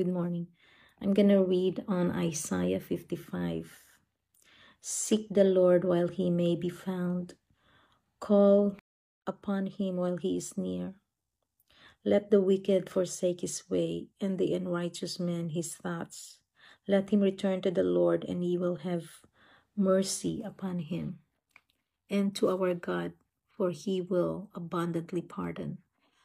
Good morning. I'm going to read on Isaiah 55. Seek the Lord while he may be found. Call upon him while he is near. Let the wicked forsake his way, and the unrighteous man his thoughts. Let him return to the Lord, and he will have mercy upon him, and to our God, for he will abundantly pardon.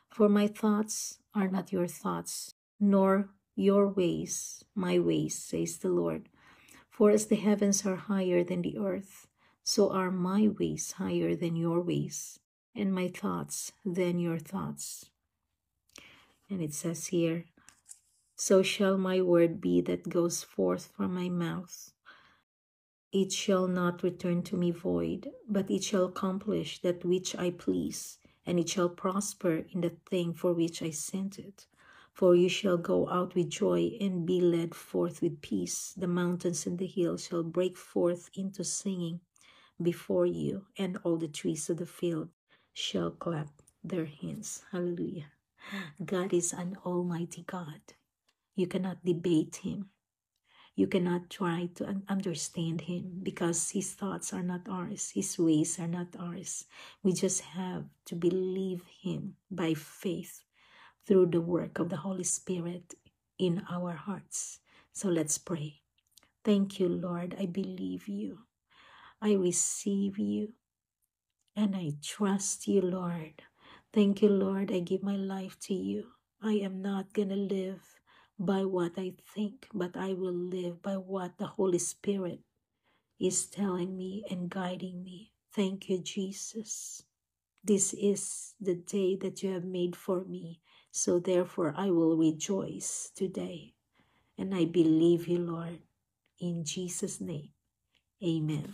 For my thoughts are not your thoughts, nor your ways my ways, says the Lord. For as the heavens are higher than the earth, so are my ways higher than your ways, and my thoughts than your thoughts. And it says here, so shall my word be that goes forth from my mouth. It shall not return to me void, but it shall accomplish that which I please, and it shall prosper in the thing for which I sent it. For you shall go out with joy and be led forth with peace. The mountains and the hills shall break forth into singing before you, and all the trees of the field shall clap their hands. Hallelujah. God is an almighty God. You cannot debate him. You cannot try to understand him because his thoughts are not ours. His ways are not ours. We just have to believe him by faith through the work of the Holy Spirit in our hearts. So let's pray. Thank you, Lord. I believe you. I receive you. And I trust you, Lord. Thank you, Lord. I give my life to you. I am not going to live by what I think, but I will live by what the Holy Spirit is telling me and guiding me. Thank you, Jesus. This is the day that you have made for me. So therefore, I will rejoice today. And I believe you, Lord. In Jesus' name, amen.